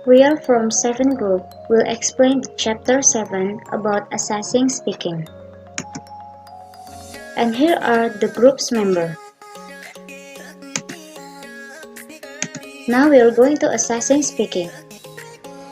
We are from 7 group will explain the chapter 7 about assessing speaking. And here are the group's members. Now we are going to assessing speaking.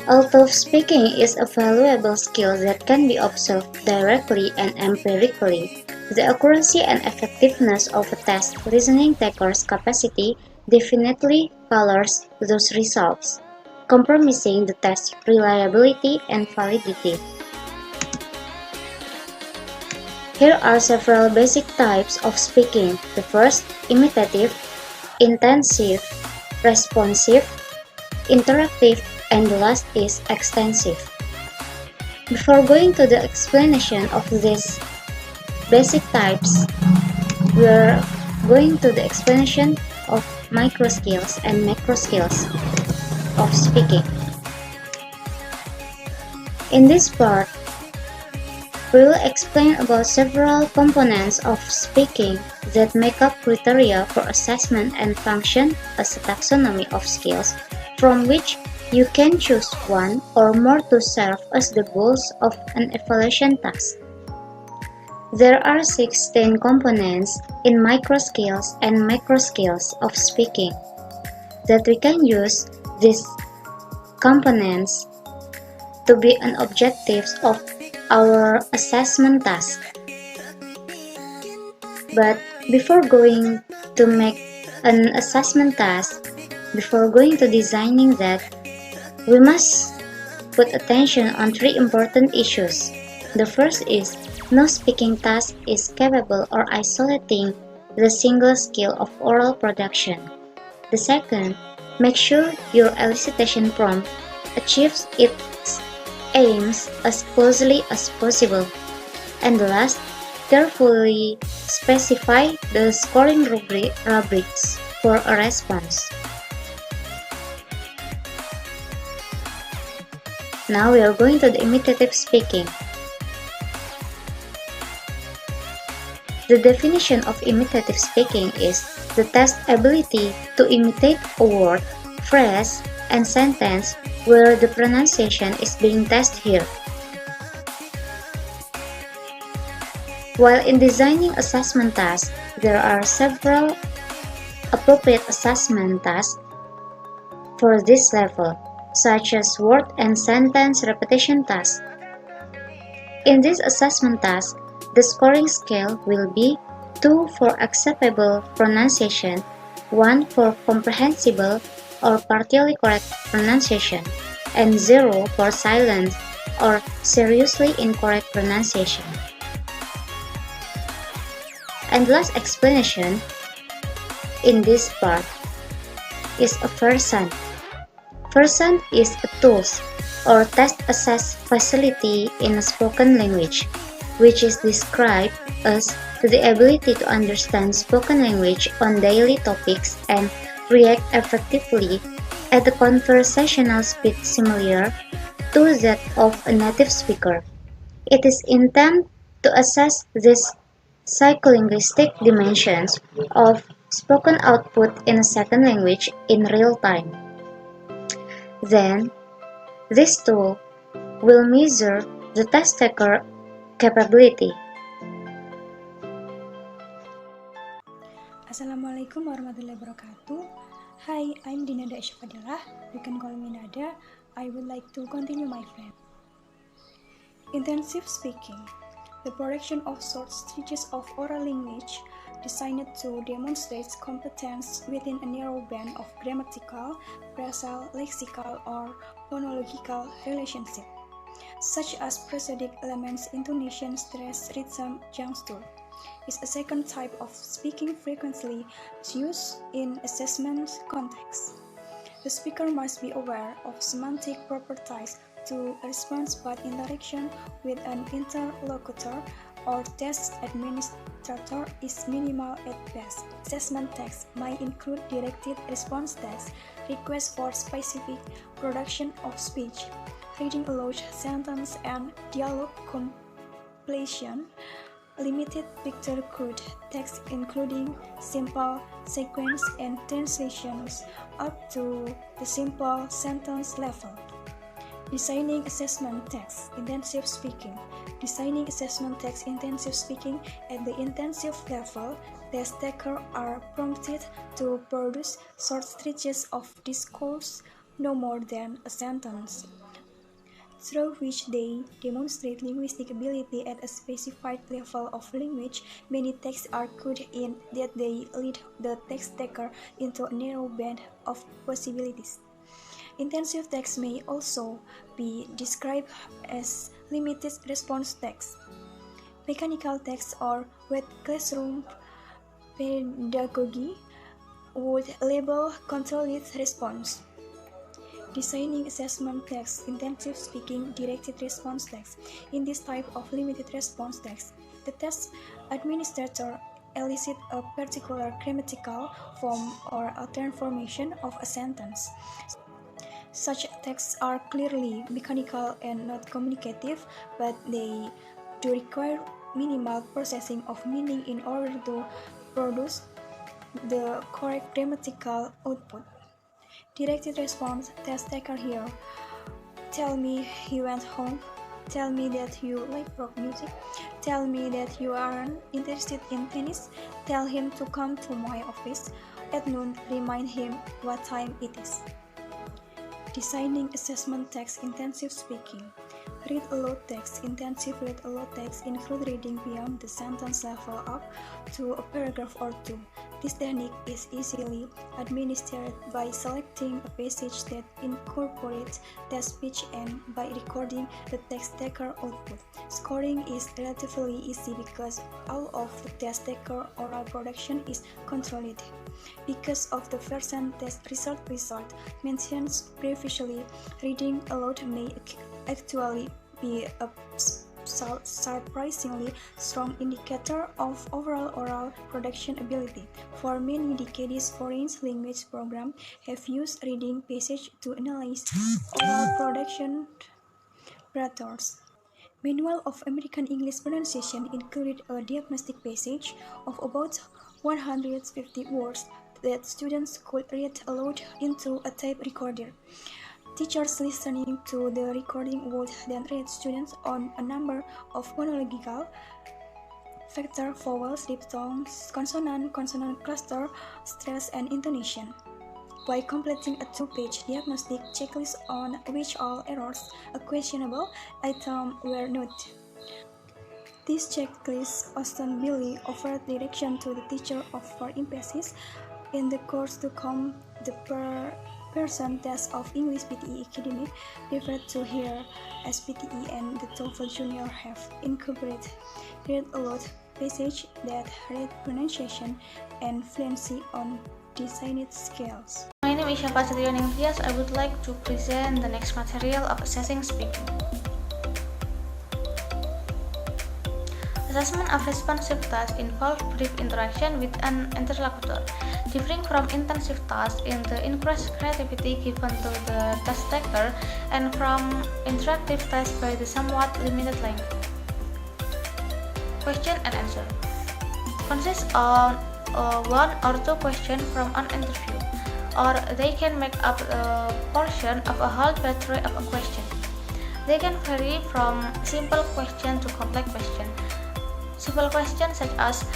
Although speaking is a valuable skill that can be observed directly and empirically, the accuracy and effectiveness of a test listening taker's capacity definitely colors those results, compromising the test's reliability and validity. Here are several basic types of speaking. The first, imitative, intensive, responsive, interactive, and the last is extensive. Before going to the explanation of these basic types, we are going to the explanation of micro skills and macro skills of speaking. In this part, we will explain about several components of speaking that make up criteria for assessment and function as a taxonomy of skills, from which you can choose one or more to serve as the goals of an evaluation task. There are 16 components in micro skills and macro skills of speaking that we can use these components to be an objectives of our assessment task. But before going to make an assessment task, before going to designing that, we must put attention on 3 important issues. The first is, no speaking task is capable or isolating the single skill of oral production. The second, make sure your elicitation prompt achieves its aims as closely as possible. And the last, carefully specify the scoring rubrics for a response. Now we are going to the imitative speaking. The definition of imitative speaking is the test ability to imitate a word, phrase, and sentence where the pronunciation is being tested here. While in designing assessment tasks, there are several appropriate assessment tasks for this level, such as word and sentence repetition tasks. In this assessment task, the scoring scale will be 2 for acceptable pronunciation, 1 for comprehensible or partially correct pronunciation, and 0 for silent or seriously incorrect pronunciation. And last explanation in this part is a versant. Versant is a tools or test-assess facility in a spoken language, which is described as the ability to understand spoken language on daily topics and react effectively at a conversational speed similar to that of a native speaker. It is intended to assess these psycholinguistic dimensions of spoken output in a second language in real time. Then, this tool will measure the test taker capability. Assalamualaikum warahmatullahi wabarakatuh. Hi, I'm Dhiny Fadillah. You can call me Nada. I would like to continue my friend. Intensive speaking. The production of short stretches of oral language designed to demonstrate competence within a narrow band of grammatical, phrasal, lexical, or phonological relationship, such as prosodic elements, intonation, stress, rhythm, juncture, is a second type of speaking frequently used in assessment context. The speaker must be aware of semantic properties to a response, but interaction with an interlocutor or test administrator is minimal at best. Assessment text might include directed response text, requests for specific production of speech, reading aloud sentence and dialogue completion, limited picture crude text including simple sequence and translations up to the simple sentence level. Designing assessment text, intensive speaking. Designing assessment text, intensive speaking. At the intensive level, test takers are prompted to produce short stretches of discourse no more than a sentence, through which they demonstrate linguistic ability at a specified level of language. Many texts are good in that they lead the text taker into a narrow band of possibilities. Intensive text may also be described as limited response text. Mechanical text or wet classroom pedagogy would label controlled response. Designing assessment text, intensive speaking, directed response text. In this type of limited response text, the test administrator elicits a particular grammatical form or a transformation of a sentence. Such texts are clearly mechanical and not communicative, but they do require minimal processing of meaning in order to produce the correct grammatical output. Directed response, test taker here. Tell me he went home. Tell me that you like rock music. Tell me that you aren't interested in tennis. Tell him to come to my office. At noon, remind him what time it is. Designing assessment text, intensive speaking. Read aloud text, intensive read aloud text include reading beyond the sentence level up to a paragraph or two. This technique is easily administered by selecting a passage that incorporates test speech and by recording the text taker output. Scoring is relatively easy because all of the test taker oral production is controlled. Because of the version test result mentioned previously, reading aloud may actually be a surprisingly strong indicator of overall oral production ability. For many decades, foreign language programs have used reading passages to analyze oral production patterns. Manual of American English Pronunciation included a diagnostic passage of about 150 words that students could read aloud into a tape recorder. Teachers listening to the recording would then rate students on a number of phonological factors: vowels, diphthongs, consonant cluster, stress, and intonation. By completing a two-page diagnostic checklist on which all errors, a questionable item, were noted. This checklist ostensibly offered direction to the teacher for emphasis in the course to come. The person test of English PTE Academic referred to here as PTE and the TOEFL Junior have incorporated read aloud passage that rate pronunciation and fluency on designed scales. My name is Syafa'ah Setyoningtiyas. I would like to present the next material of assessing speaking. Assessment of responsive tasks involves brief interaction with an interlocutor, differing from intensive tasks in the increased creativity given to the task taker and from interactive tasks by the somewhat limited language. Question and answer consists of one or two questions from an interview, or they can make up a portion of a whole battery of a question. They can vary from simple question to complex question. Simple questions such as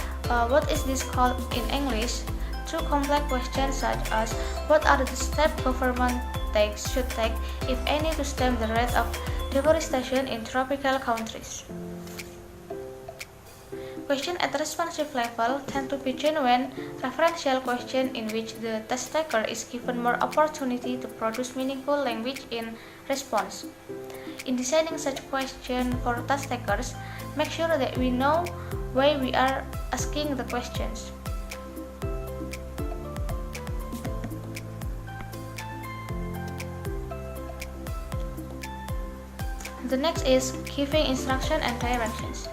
what is this called in English, to complex questions such as what are the steps government should take, if any, to stem the rate of deforestation in tropical countries. Questions at responsive level tend to be genuine, referential questions in which the test taker is given more opportunity to produce meaningful language in response. In designing such questions for test takers, make sure that we know why we are asking the questions. The next is giving instruction and directions.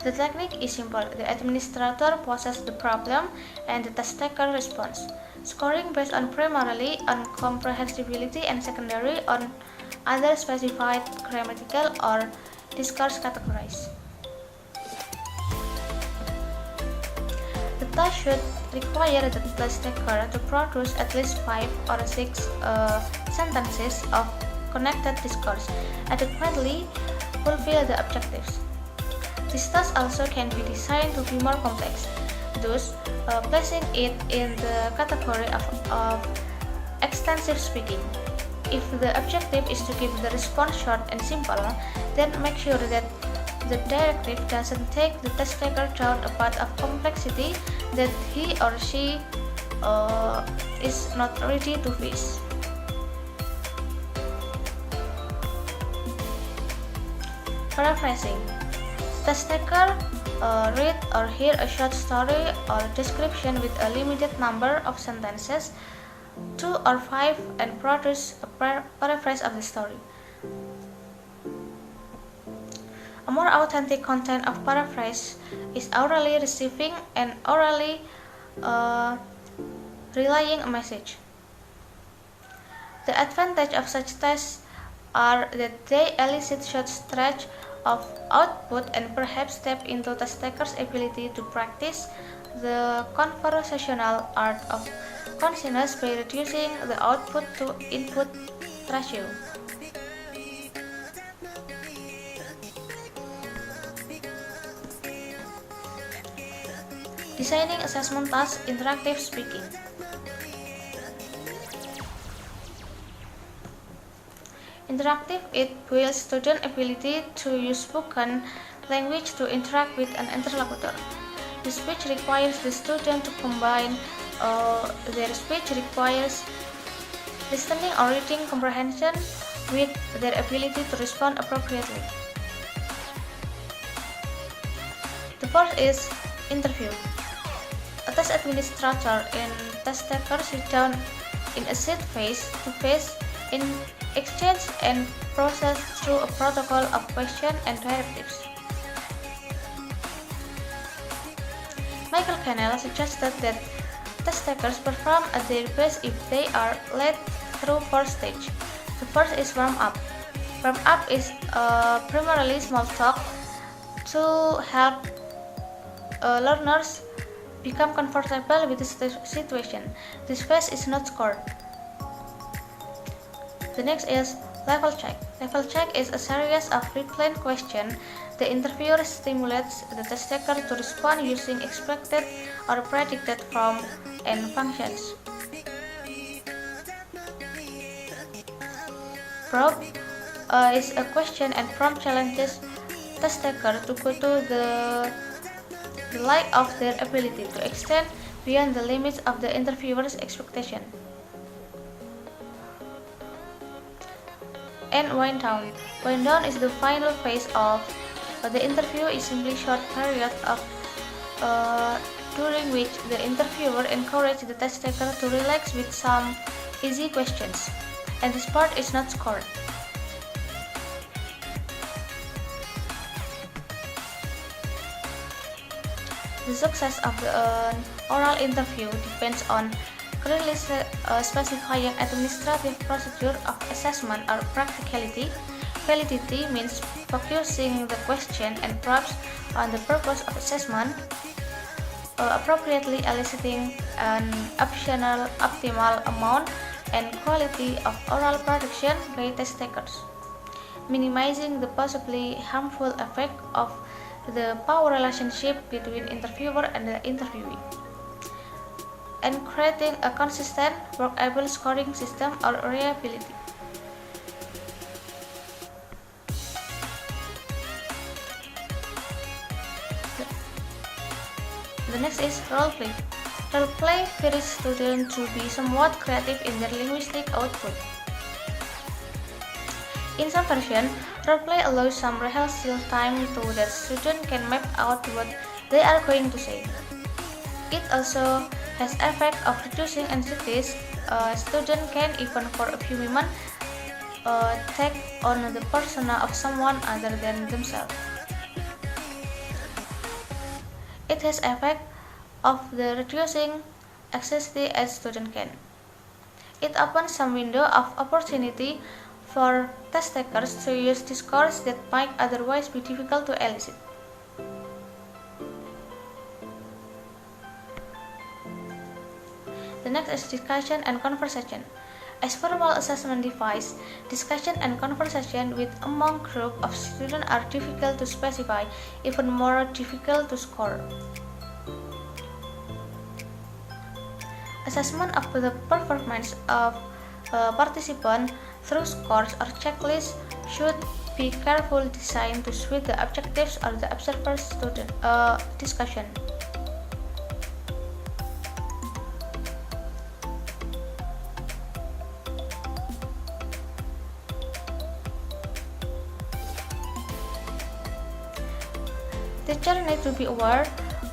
The technique is simple. The administrator poses the problem and the test taker responds. Scoring based on primarily on comprehensibility and secondary on other specified grammatical or discourse categories. task should require the test taker to produce at least 5 or 6 sentences of connected discourse, adequately fulfill the objectives. This task also can be designed to be more complex, thus placing it in the category of extensive speaking. If the objective is to keep the response short and simple, then make sure that the directive doesn't take the test taker down a path of complexity that he or she is not ready to face. Paraphrasing. Test taker read or hear a short story or description with a limited number of sentences, 2 or 5, and produce a paraphrase of the story. A more authentic content of paraphrase is orally receiving and orally relaying a message. The advantage of such tests are that they elicit short stretch of output and perhaps tap into test taker's ability to practice the conversational art of consciousness by reducing the output to input ratio. Designing assessment task interactive speaking. Interactive, it builds student ability to use spoken language to interact with an interlocutor. The speech requires the student to combine their speech requires listening or reading comprehension with their ability to respond appropriately. The fourth is interview. A test administrator and test taker sit down in a seat face-to-face in exchange and process through a protocol of questions and directives. Michael Cannell suggested that test takers perform at their best if they are led through 4 stages. The first is warm-up. Warm-up is primarily small talk to help learners become comfortable with the situation. This phase is not scored. The next is level check. Level check is a series of pre-planned questions. The interviewer stimulates the test taker to respond using expected or predicted form and functions. Probe is a question and prompt challenges test taker to go to the light of their ability to extend beyond the limits of the interviewer's expectation. And wind down. Wind down is the final phase of the interview. Is simply short period of during which the interviewer encourages the test taker to relax with some easy questions, and this part is not scored. The success of the oral interview depends on clearly specifying administrative procedure of assessment or practicality. Validity means focusing the question and probes on the purpose of assessment, appropriately eliciting an optimal amount and quality of oral production by test takers, minimizing the possibly harmful effect of the power relationship between interviewer and the interviewee, and creating a consistent, workable scoring system or reliability. The next is roleplay. Roleplay frees students to be somewhat creative in their linguistic output. In some versions, roleplay allows some rehearsal time so that students can map out what they are going to say. It also has effect of reducing anxieties. Students can, even for a few moments, take on the persona of someone other than themselves. It has effect of the reducing anxiety as students can. It opens some window of opportunity for test takers to use discourse that might otherwise be difficult to elicit. The next is discussion and conversation. As formal assessment device, discussion and conversation with among group of students are difficult to specify, even more difficult to score. Assessment of the performance of participant through scores or checklists should be carefully designed to suit the objectives of the observer's student discussion. Teachers need to be aware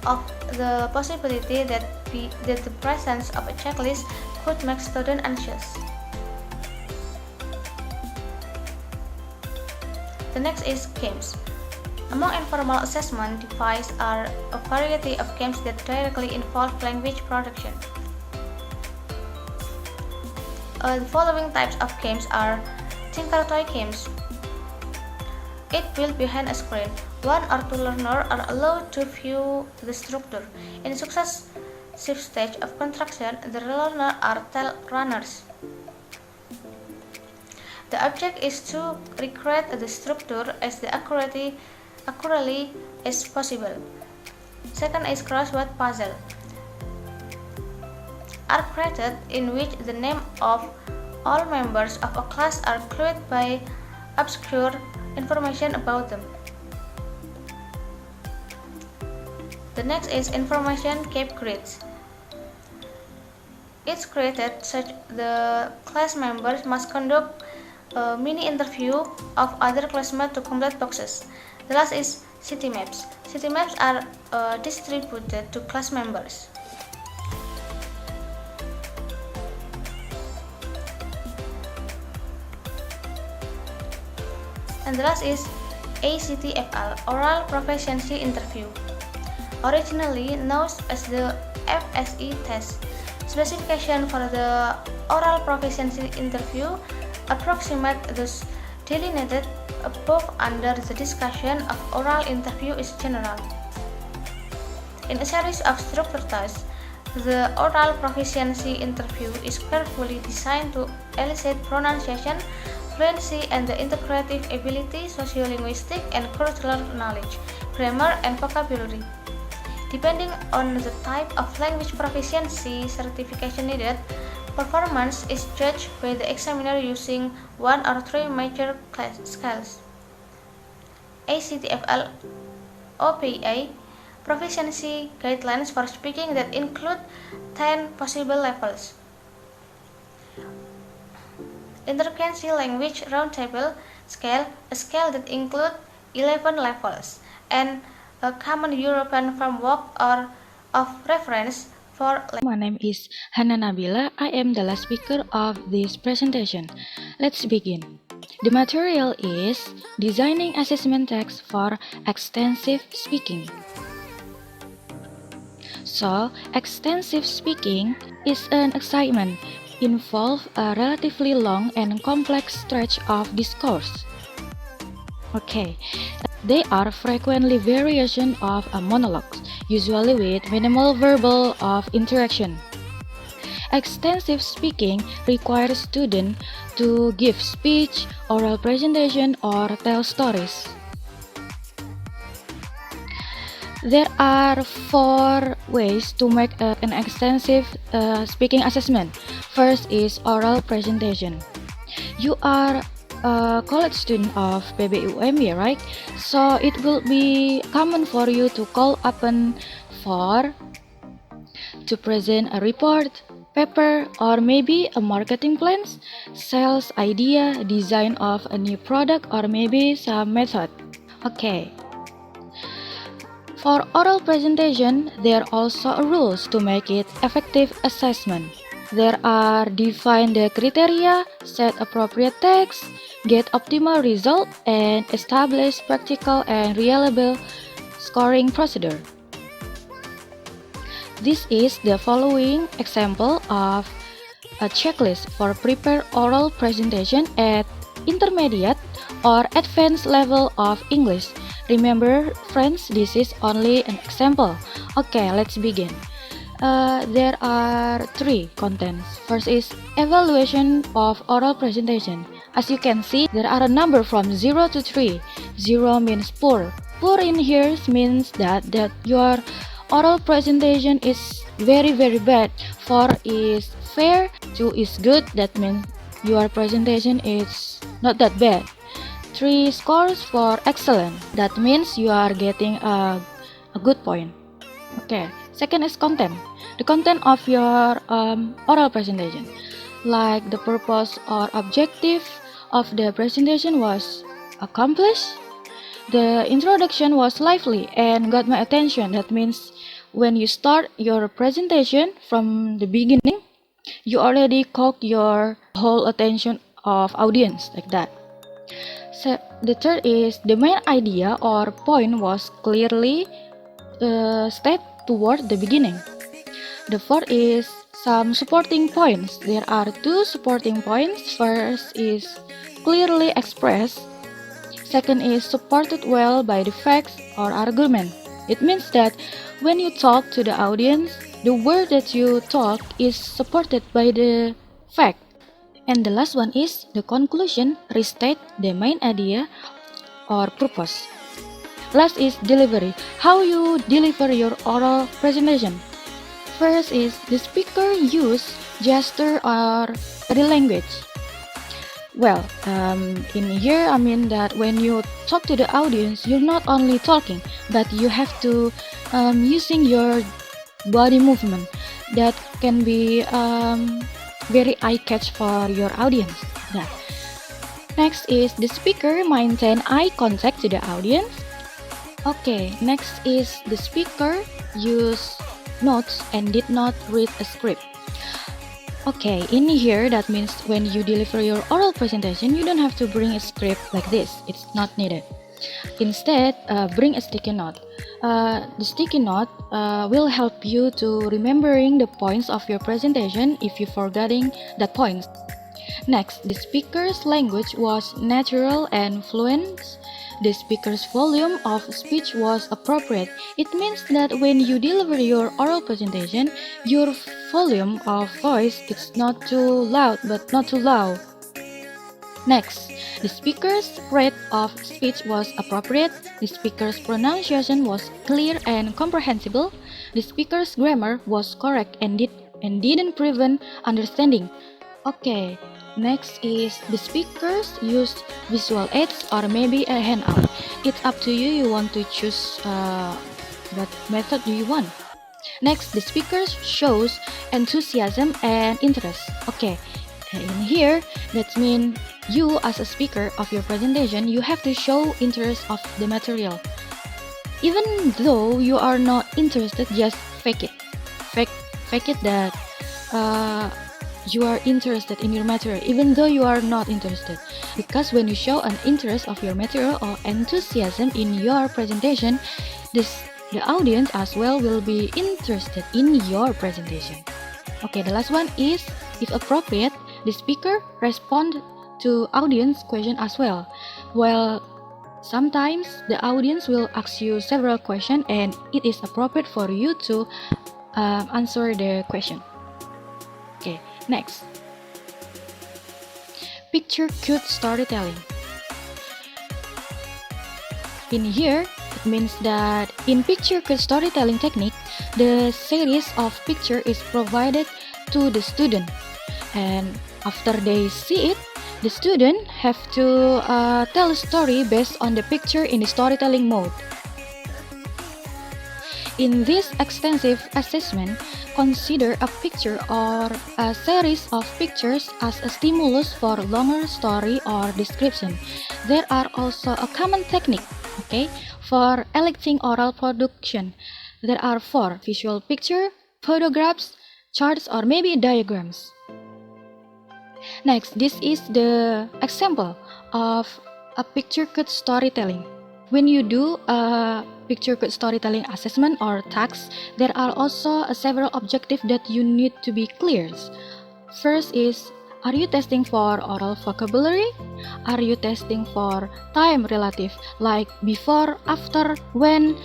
of the possibility that the presence of a checklist could make students anxious. The next is games. Among informal assessment devices are a variety of games that directly involve language production. The following types of games are Tinker Toy games. It built behind a screen. One or two learners are allowed to view the structure. In successive stage of construction, the learners are tail runners. The object is to recreate the structure as accurately as possible. Second is crossword puzzle. Are created in which the name of all members of a class are clued by obscure information about them. The next is information kept grids. It's created such the class members must conduct a mini interview of other classmates to complete boxes. The last is city maps. City maps are distributed to class members. And the last is ACTFL, Oral Proficiency Interview. Originally known as the FSE test, specification for the oral proficiency interview approximate those delineated above under the discussion of oral interview is general. In a series of structured tests, the oral proficiency interview is carefully designed to elicit pronunciation, fluency, and the integrative ability, sociolinguistic, and cultural knowledge, grammar, and vocabulary. Depending on the type of language proficiency certification needed, performance is judged by the examiner using one or three major scales. ACTFL OPA proficiency guidelines for speaking that include 10 possible levels. Intercancy Language Roundtable Scale, a scale that includes 11 levels, and a common European framework or of reference for My name is Hanna Nabila. I am the last speaker of this presentation. Let's begin. The material is designing assessment text for extensive speaking. So, extensive speaking is an assignment involve a relatively long and complex stretch of discourse. Okay, they are frequently variation of a monologue, usually with minimal verbal of interaction. Extensive speaking requires students to give speech, oral presentation, or tell stories. There are 4 ways to make an extensive speaking assessment. First is oral presentation. You are a college student of PBUMB, right? So it will be common for you to call upon to present a report, paper, or maybe a marketing plans, sales idea, design of a new product, or maybe some method. Okay. For oral presentation, there are also rules to make it effective assessment. There are define the criteria, set appropriate text, get optimal result, and establish practical and reliable scoring procedure. This is the following example of a checklist for prepare oral presentation at intermediate or advanced level of English. Remember, friends, this is only an example. Okay, let's begin. There are three contents. First is evaluation of oral presentation. As you can see, there are a number from 0 to 3. 0 means poor. Poor in here means that your oral presentation is very bad. 4 is fair. 2 is good. That means your presentation is not that bad. 3 scores for excellent. That means you are getting a good point. Okay. Second is content. The content of your oral presentation, like the purpose or objective of the presentation was accomplished. The introduction was lively and got my attention. That means when you start your presentation from the beginning, you already caught your whole attention of audience, like that. So the third is the main idea or point was clearly stated toward the beginning. The fourth is some supporting points. There are 2 supporting points. First is clearly expressed. Second is supported well by the facts or argument. It means that when you talk to the audience, the word that you talk is supported by the fact. And the last one is the conclusion, restate the main idea or purpose. Last is delivery. How you deliver your oral presentation. First is the speaker use gesture or body language. Well, in here I mean that when you talk to the audience, you're not only talking, but you have to using your body movement that can be very eye-catch for your audience. Now, next is the speaker maintain eye contact to the audience. Okay, next is the speaker use notes and did not read a script. Okay, in here that means when you deliver your oral presentation, you don't have to bring a script like this. It's not needed. Instead, bring a sticky note. The sticky note will help you to remembering the points of your presentation if you forgetting that points. Next, the speaker's language was natural and fluent. The speaker's volume of speech was appropriate. It means that when you deliver your oral presentation, your volume of voice is not too loud but not too loud. Next, the speaker's rate of speech was appropriate. The speaker's pronunciation was clear and comprehensible. The speaker's grammar was correct and didn't prevent understanding. Okay. Next is the speakers used visual aids or maybe a handout. It's up to you. You want to choose what method do you want. Next, the speakers shows enthusiasm and interest. Okay, in here that means you as a speaker of your presentation, you have to show interest of the material. Even though you are not interested, just fake it. Fake it that you are interested in your material even though you are not interested, because when you show an interest of your material or enthusiasm in your presentation, the audience as well will be interested in your presentation. Okay, the last one is, if appropriate, the speaker respond to audience question as well. Well, sometimes the audience will ask you several questions and it is appropriate for you to answer the question. Okay, next. Picture cute storytelling. In here, it means that in picture cute storytelling technique, the series of picture is provided to the student, and after they see it, the student have to tell a story based on the picture in the storytelling mode. In this extensive assessment, consider a picture or a series of pictures as a stimulus for longer story or description. There are also a common technique, okay, for electing oral production. There are 4: visual picture, photographs, charts, or maybe diagrams. Next, this is the example of a picture code storytelling. When you do a picture code storytelling assessment or task, there are also several objectives that you need to be clear. First is, are you testing for oral vocabulary? Are you testing for time relative, like before, after, when?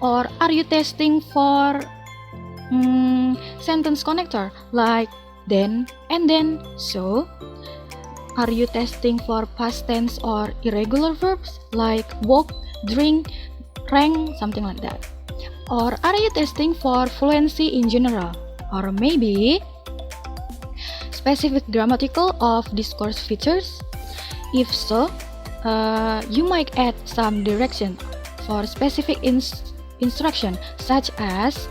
Or are you testing for sentence connector like then and then. So, are you testing for past tense or irregular verbs like walk, drink, rank, something like that? Or are you testing for fluency in general? Or maybe specific grammatical of discourse features? If so, you might add some direction for specific instruction, such as,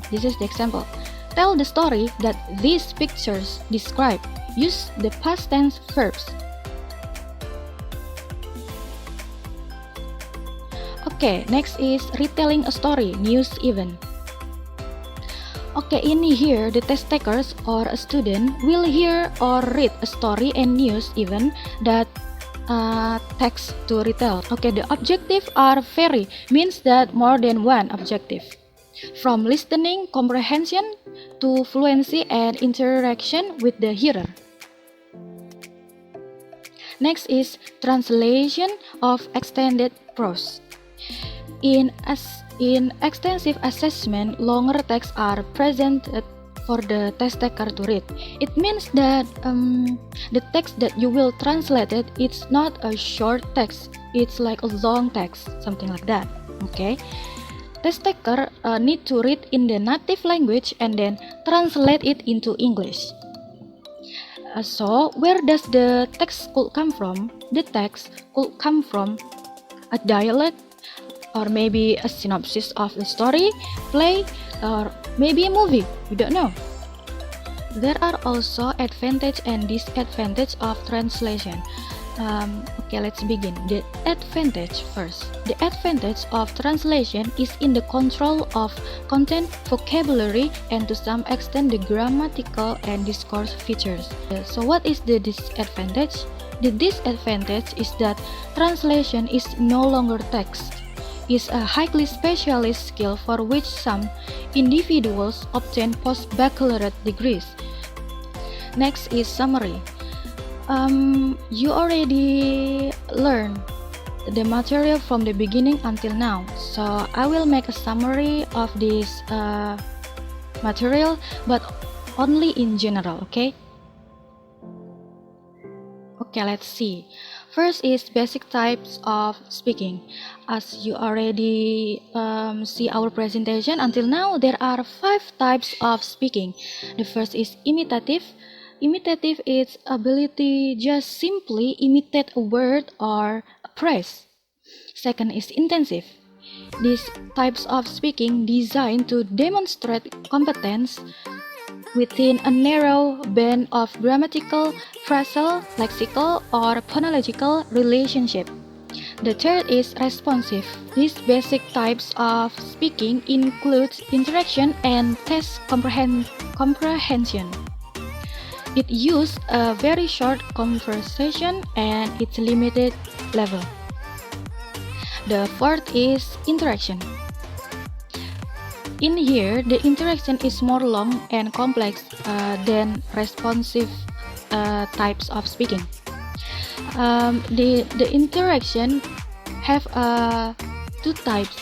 this is the example, tell the story that these pictures describe. Use the past tense verbs. Okay, next is retelling a story, news event. Okay, in here, the test takers or a student will hear or read a story and news event that text to retell. Okay, the objective are vary, means that more than one objective. From listening, comprehension, to fluency and interaction with the hearer. Next is translation of extended prose. In extensive assessment, longer texts are presented for the test taker to read. It means that the text that you will translate it's not a short text, it's like a long text, something like that. Okay, test taker need to read in the native language and then translate it into English. So, where does the text could come from? The text could come from a dialect, or maybe a synopsis of a story, play, or maybe a movie. We don't know. There are also advantage and disadvantage of translation. Okay, let's begin. The advantage first. The advantage of translation is in the control of content, vocabulary, and to some extent the grammatical and discourse features. So what is the disadvantage? The disadvantage is that translation is no longer text. Is a highly specialized skill for which some individuals obtain post-baccalaureate degrees. Next is summary. You already learned the material from the beginning until now, so I will make a summary of this material, but only in general, okay? Okay, let's see. First is basic types of speaking. As you already see our presentation until now, there are 5 types of speaking. The first is imitative. Imitative is ability just simply imitate a word or a phrase. Second is intensive. These types of speaking designed to demonstrate competence within a narrow band of grammatical, phrasal, lexical, or phonological relationship. The third is responsive. These basic types of speaking include interaction and test comprehension. It uses a very short conversation and its limited level. The fourth is interaction. In here, the interaction is more long and complex than responsive types of speaking. The interaction have 2 types.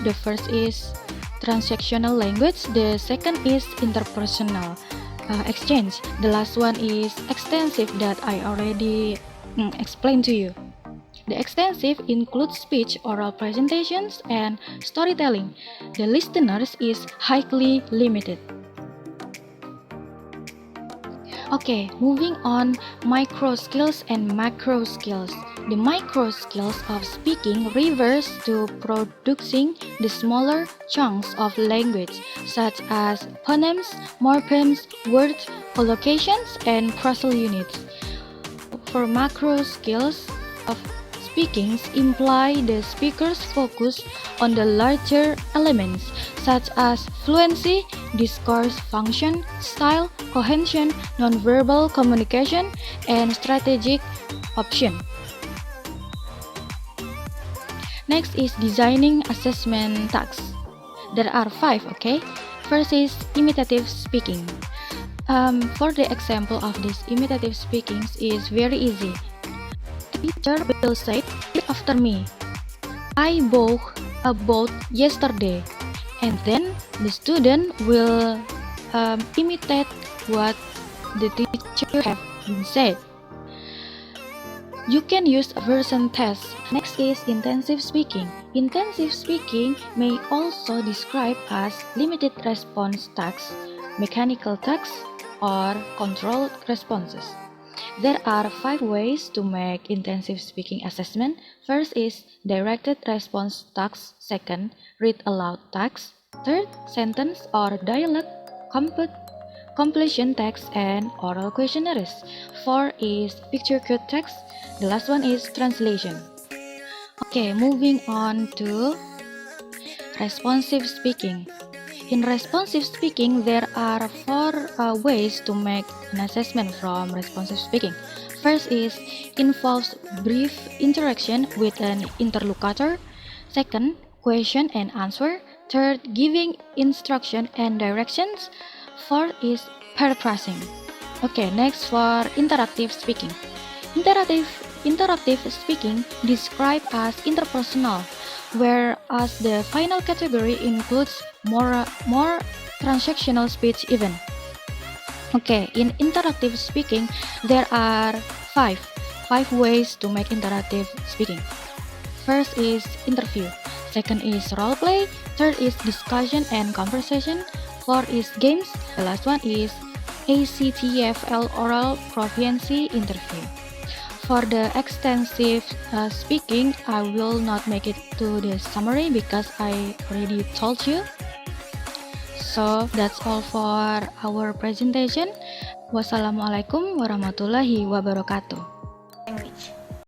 The first is transactional language. The second is interpersonal exchange. The last one is extensive that I already explained to you. The extensive includes speech, oral presentations, and storytelling. The listeners is highly limited. Okay, moving on, micro skills and macro skills. The micro skills of speaking refers to producing the smaller chunks of language, such as phonemes, morphemes, words, collocations, and phrasal units. For macro skills of speakings imply the speaker's focus on the larger elements such as fluency, discourse function, style, cohesion, nonverbal communication, and strategic option. Next is designing assessment tasks. There are 5, okay? First is imitative speaking. For the example of this imitative speaking is very easy. Teacher will say, "Repeat after me. I bought a boat yesterday." And then The student will imitate what the teacher have been said. You can use a version test. Next is intensive speaking. Intensive speaking may also describe as limited response tasks, mechanical tasks, or controlled responses. There are 5 ways to make intensive speaking assessment. First is directed response tasks. Second, read aloud tasks. Third, sentence or dialogue completion text and oral questionnaires. 4 is picture cue text. The last one is translation. Okay, moving on to responsive speaking. In responsive speaking, there are 4 ways to make an assessment from responsive speaking. First is involves brief interaction with an interlocutor. Second, question and answer. Third, giving instruction and directions. Fourth is paraphrasing. Okay, next for interactive speaking. Interactive speaking described as interpersonal, whereas the final category includes more transactional speech event. Okay, in interactive speaking, there are five ways to make interactive speaking. First is interview. Second is role play. Third is discussion and conversation. Fourth is games. The last one is ACTFL oral proficiency interview. For the extensive speaking, I will not make it to the summary because I already told you. So that's all for our presentation. Wassalamualaikum warahmatullahi wabarakatuh.